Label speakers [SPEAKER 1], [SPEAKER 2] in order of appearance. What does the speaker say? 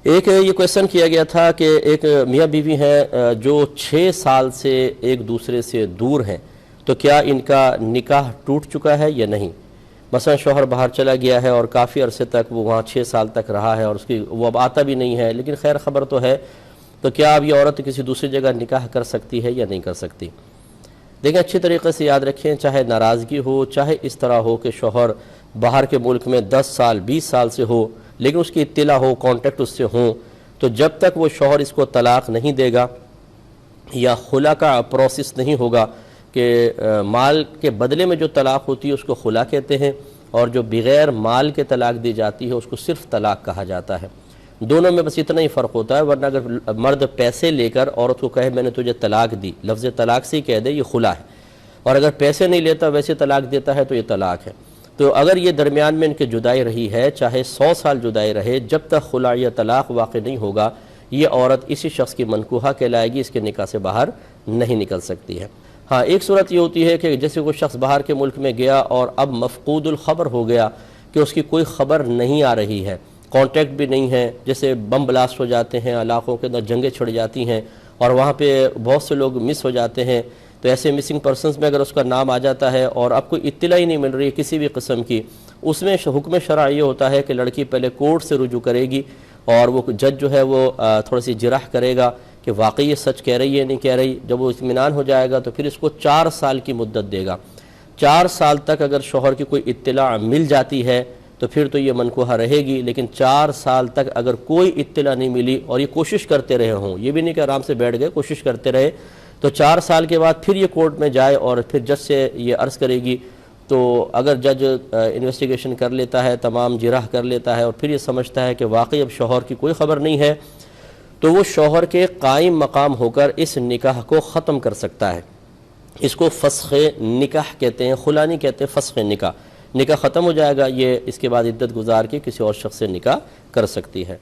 [SPEAKER 1] ایک یہ کویشچن کیا گیا تھا کہ ایک میاں بیوی ہیں جو 6 سال سے ایک دوسرے سے دور ہیں، تو کیا ان کا نکاح ٹوٹ چکا ہے یا نہیں؟ مثلا شوہر باہر چلا گیا ہے اور کافی عرصے تک وہ وہاں 6 سال تک رہا ہے اور وہ اب آتا بھی نہیں ہے، لیکن خیر خبر تو ہے، تو کیا اب یہ عورت کسی دوسری جگہ نکاح کر سکتی ہے یا نہیں کر سکتی؟ دیکھیں، اچھی طریقے سے یاد رکھیں، چاہے ناراضگی ہو، چاہے اس طرح ہو کہ شوہر باہر کے ملک میں 10 سال 20 سال سے ہو، لیکن اس کی اطلاع ہو، کانٹیکٹ اس سے ہوں، تو جب تک وہ شوہر اس کو طلاق نہیں دے گا یا خلا کا پروسیس نہیں ہوگا کہ مال کے بدلے میں جو طلاق ہوتی ہے اس کو خلا کہتے ہیں، اور جو بغیر مال کے طلاق دی جاتی ہے اس کو صرف طلاق کہا جاتا ہے۔ دونوں میں بس اتنا ہی فرق ہوتا ہے، ورنہ اگر مرد پیسے لے کر عورت کو کہے میں نے تجھے طلاق دی، لفظ طلاق سے ہی کہہ دے، یہ خلا ہے، اور اگر پیسے نہیں لیتا ویسے طلاق دیتا ہے تو یہ طلاق ہے۔ تو اگر یہ درمیان میں ان کے جدائی رہی ہے، چاہے 100 سال جدائی رہے، جب تک خلا یا طلاق واقع نہیں ہوگا یہ عورت اسی شخص کی منکوحہ کہلائے گی، اس کے نکاح سے باہر نہیں نکل سکتی ہے۔ ہاں، ایک صورت یہ ہوتی ہے کہ جیسے کوئی شخص باہر کے ملک میں گیا اور اب مفقود الخبر ہو گیا کہ اس کی کوئی خبر نہیں آ رہی ہے، کانٹیکٹ بھی نہیں ہے، جیسے بم بلاسٹ ہو جاتے ہیں، علاقوں کے اندر جنگیں چھڑ جاتی ہیں اور وہاں پہ بہت سے لوگ مس ہو جاتے ہیں، تو ایسے مسنگ پرسنز میں اگر اس کا نام آ جاتا ہے اور اب کوئی اطلاع ہی نہیں مل رہی ہے کسی بھی قسم کی، اس میں حکم شرع یہ ہوتا ہے کہ لڑکی پہلے کورٹ سے رجوع کرے گی اور وہ جج جو ہے وہ تھوڑی سی جرح کرے گا کہ واقعی یہ سچ کہہ رہی ہے نہیں کہہ رہی۔ جب وہ اطمینان ہو جائے گا تو پھر اس کو 4 سال کی مدت دے گا۔ 4 سال تک اگر شوہر کی کوئی اطلاع مل جاتی ہے تو پھر تو یہ منکوحہ رہے گی، لیکن 4 سال تک اگر کوئی اطلاع نہیں ملی اور یہ کوشش کرتے رہے ہوں، یہ بھی نہیں کہ آرام سے بیٹھ گئے، کوشش کرتے رہے، تو 4 سال کے بعد پھر یہ کورٹ میں جائے اور پھر جج سے یہ عرض کرے گی، تو اگر جج انویسٹیگیشن کر لیتا ہے، تمام جرح کر لیتا ہے اور پھر یہ سمجھتا ہے کہ واقعی اب شوہر کی کوئی خبر نہیں ہے، تو وہ شوہر کے قائم مقام ہو کر اس نکاح کو ختم کر سکتا ہے۔ اس کو فسخ نکاح کہتے ہیں، خلا نہیں کہتے، فسخ نکاح۔ نکاح ختم ہو جائے گا، یہ اس کے بعد عدت گزار کے کسی اور شخص سے نکاح کر سکتی ہے۔